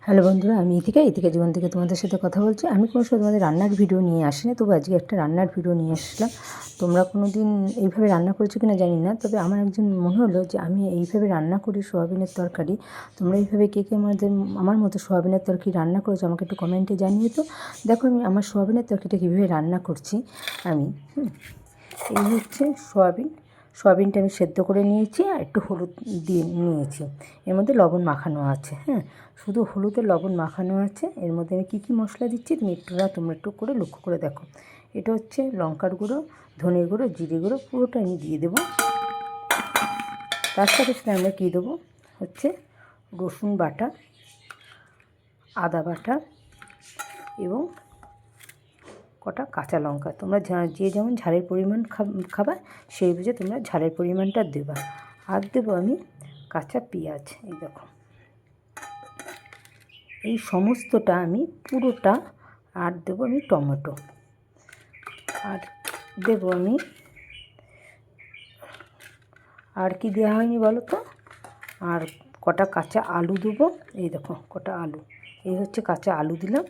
Hello বন্ধুরা, আমি ইতিকা জীবন থেকে তোমাদের সাথে কথা বলছি। আমি কোনো সময় তোমাদের রান্নার ভিডিও নিয়ে আসিনি, তবু আজকে একটা রান্নার ভিডিও নিয়ে আসলাম। তোমরা কোনো দিন এইভাবে রান্না করেছো কিনা জানি না, তবে আমার একজন মনে হলো যে আমি এইভাবে রান্না করি সোয়াবিনের তরকারি। তোমরা এইভাবে কে কে আমার মতো সোয়াবিনের তরকারি রান্না করেছো আমাকে একটু কমেন্টে জানিয়ে। তো দেখো আমি আমার সোয়াবিনের তরকারিটা কীভাবে রান্না করছি। আমি এই হচ্ছে সোয়াবিনটা আমি সেদ্ধ করে নিয়েছি আর একটু হলুদ দিয়ে নিয়েছি। এর মধ্যে লবণ মাখানো আছে, শুধু হলুদের লবণ মাখানো আছে। এর মধ্যে আমি কী কী মশলা দিচ্ছি তোমরা একটু করে লক্ষ্য করে দেখো। এটা হচ্ছে লঙ্কার গুঁড়ো, ধনের গুঁড়ো, জিরে গুঁড়ো, পুরোটা আমি দিয়ে দেবো। তার সাথে সাথে আমরা কী দেবো হচ্ছে রসুন বাটা, আদা বাটা এবং কটা কাঁচা লঙ্কা। তোমরা যে যেমন ঝালের পরিমাণ খাবা সেই বুঝে তোমরা ঝালের পরিমাণটা দেবা। আর দেবো আমি কাঁচা পেঁয়াজ। এই দেখো, এই সমস্তটা আমি পুরোটা। আর দেবো আমি টমেটো, আর দেবো আমি আর কি দেওয়া হয়নি বলো তো, আর কটা কাঁচা আলু দেবো। এই দেখো কটা আলু, এই হচ্ছে কাঁচা আলু দিলাম।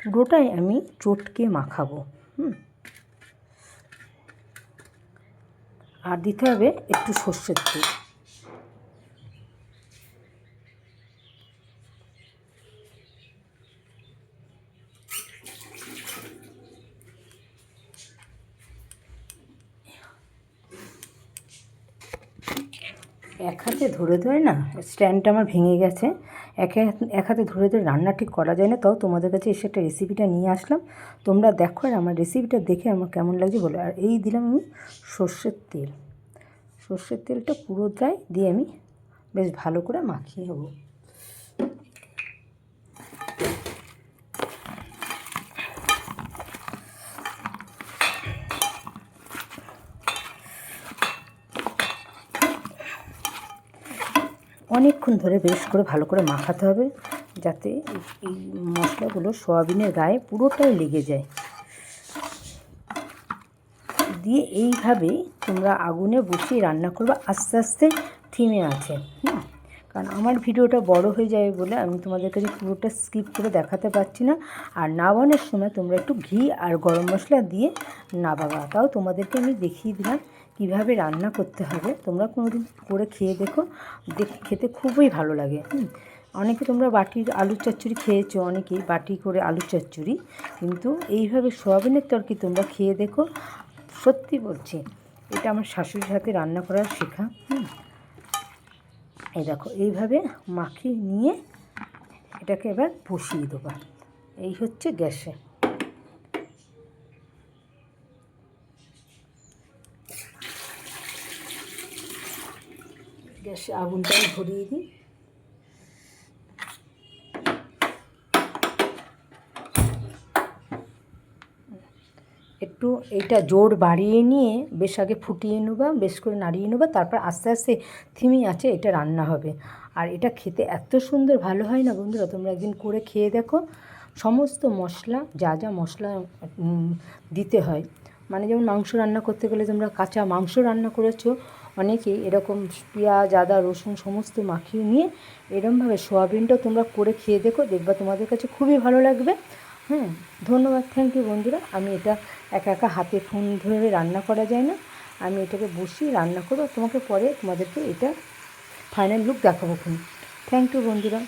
পুরোটাই আমি চটকে মাখাবো। আর দিতে হবে একটু সর্ষের তেল। এক হাতে ধরে ধরে না স্ট্যান্ডটা আমার ভেঙে গেছে। এক হাতে ধরে ধরে রান্না ঠিক করা যায় না, তাও তোমাদের কাছে এসে একটা রেসিপিটা নিয়ে আসলাম। তোমরা দেখো আর আমার রেসিপিটা দেখে আমার কেমন লাগছে বলো। আর এই দিলাম আমি সর্ষের তেলটা পুরোটাই দিয়ে আমি বেশ ভালো করে মাখিয়ে নেবো। অনেকক্ষণ ধরে বেশ করে ভালো করে মাখাতে হবে, যাতে এই মশলাগুলো সয়াবিনের গায়ে পুরোটাই লেগে যায়। দিয়ে এইভাবে তোমরা আগুনে বসিয়ে রান্না করবে আস্তে আস্তে থিমে আছে। কারণ আমার ভিডিওটা বড় হয়ে যাবে বলে আমি তোমাদের কাছে পুরোটা স্কিপ করে দেখাতে পারছি না। আর নাবানোর সময় তোমরা একটু ঘি আর গরম মশলা দিয়ে নাবাবা। তাও তোমাদেরকে আমি দেখিয়ে দিলাম কীভাবে রান্না করতে হবে। তোমরা কোনোদিন করে খেয়ে দেখো, খেতে খুবই ভালো লাগে। অনেকে তোমরা বাটির আলুর চচ্চড়ি খেয়েছো, অনেকেই বাটি করে আলুর চচ্চড়ি, কিন্তু এইভাবে সোয়াবিনের তরকারি তোমরা খেয়ে দেখো। সত্যি বলছি, এটা আমার শাশুড়ির হাতে রান্না করার শেখা। এই দেখো এইভাবে মাখিয়ে নিয়ে এটাকে এবার বসিয়ে দেবো। এই হচ্ছে গ্যাসে আগুনটা ধরিয়ে দিই। একটু এটা জোর বাড়িয়ে নিয়ে বেশ আগে ফুটিয়ে নেবা, বেশ করে নাড়িয়ে নেবা, তারপর আস্তে আস্তে থিমি আছে এটা রান্না হবে। আর এটা খেতে এত সুন্দর ভালো হয় না বন্ধুরা, তোমরা একদিন করে খেয়ে দেখো। সমস্ত মশলা যা যা মশলা দিতে হয়, মানে যেমন মাংস রান্না করতে গেলে তোমরা কাঁচা মাংস রান্না করেছো, অনেকেই এরকম পেঁয়াজ আদা রসুন সমস্ত মাখিয়ে নিয়ে এরকমভাবে সোয়াবিনটাও তোমরা করে খেয়ে দেখো, দেখবা তোমাদের কাছে খুবই ভালো লাগবে। ধন্যবাদ, থ্যাংক ইউ বন্ধুরা। আমি এটা একা একা হাতে ফোন ধরে রান্না করা যায় না, আমি এটাকে বসিয়ে রান্না করবো। তোমাকে পরে তোমাদেরকে এটা ফাইনাল লুক দেখাবো। থ্যাংক ইউ বন্ধুরা।